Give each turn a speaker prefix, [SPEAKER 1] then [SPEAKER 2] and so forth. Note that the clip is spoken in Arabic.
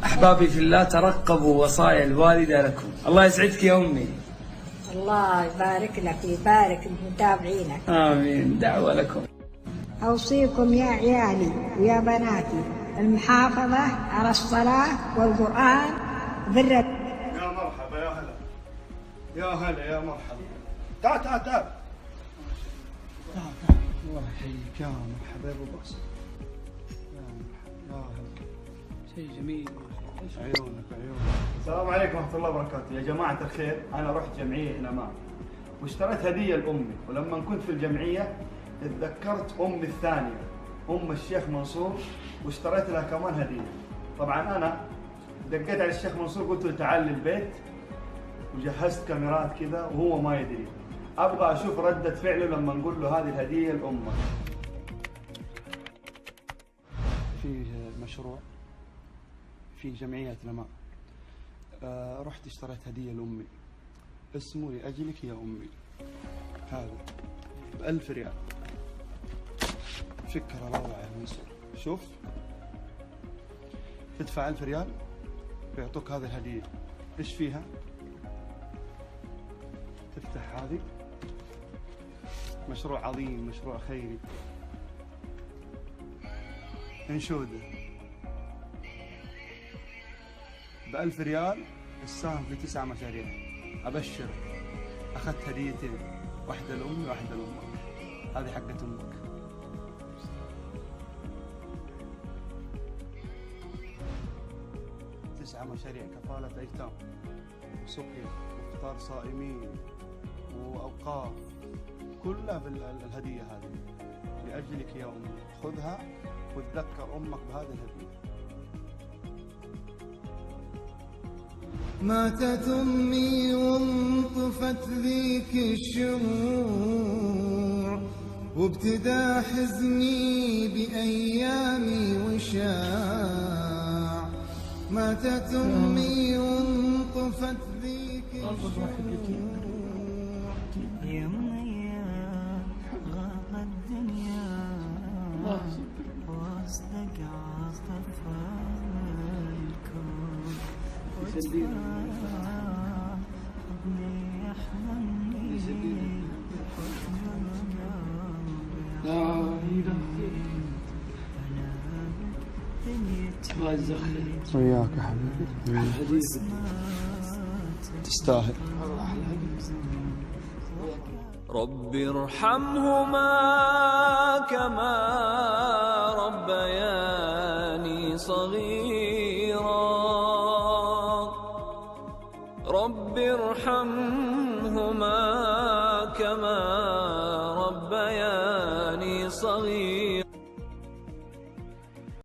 [SPEAKER 1] أحبابي في الله، ترقبوا وصايا الوالدة لكم. الله يسعدك يا أمي.
[SPEAKER 2] الله يبارك لك ويبارك بمتابعينك.
[SPEAKER 1] آمين. دعوة لكم.
[SPEAKER 2] أوصيكم يا عيالي ويا بناتي المحافظة على الصلاة والقرآن بالرد.
[SPEAKER 3] يا مرحبا، يا هلا يا هلا يا مرحبا. تعال تعال تعال تعال تعال. الله يحييك يا مرحبا يا ابو باسل. يا مرحبا يا هلا.
[SPEAKER 1] شيء جميل.
[SPEAKER 3] عيونك عيونك. السلام عليكم ورحمة الله وبركاته. يا جماعة الخير، أنا رحت جمعية نماء واشتريت هدية لأمي، ولما كنت في الجمعية اتذكرت أمي الثانية أم الشيخ منصور واشتريت لها كمان هدية. طبعا أنا دقيت على الشيخ منصور قلت له تعال للبيت وجهزت كاميرات كذا وهو ما يدري. أبغى أشوف ردة فعله لما نقول له هذه الهدية لأمك. في مشروع في جمعية نماء، رحت اشتريت هدية لأمي اسمه لأجلك يا أمي. هذا ب1000 ريال. فكرة روعة يا منصور. شوف، تدفع 1000 ريال بيعطوك هذه الهدية. ايش فيها؟ تفتح هذه، مشروع عظيم، مشروع خيري، انشوده ب1000 ريال السهم في 9 مشاريع. أبشرك، أخذت هديتين، واحدة لأمي واحدة لأمك. هذه حقت أمك. تسعة مشاريع: كفالة أيتام، وسقيا، وإفطار صائمين، وأوقاف، كلها بالهدية هذه لأجلك يا أمي. خذها وتذكر أمك بهذه الهدية.
[SPEAKER 4] ماتت أمي وانطفت ذيك الشموع، وابتدى حزني بأيامي وشاع. ماتت أمي وانطفت ذيك الشموع.
[SPEAKER 5] يا منيا غاب الدنيا واصدق عاطف الكون.
[SPEAKER 3] وياك يا حبيبي، تستاهل.
[SPEAKER 6] رب ارحمهما كما ربياني صغيرا. رب ارحمهما كما ربياني صغيرا.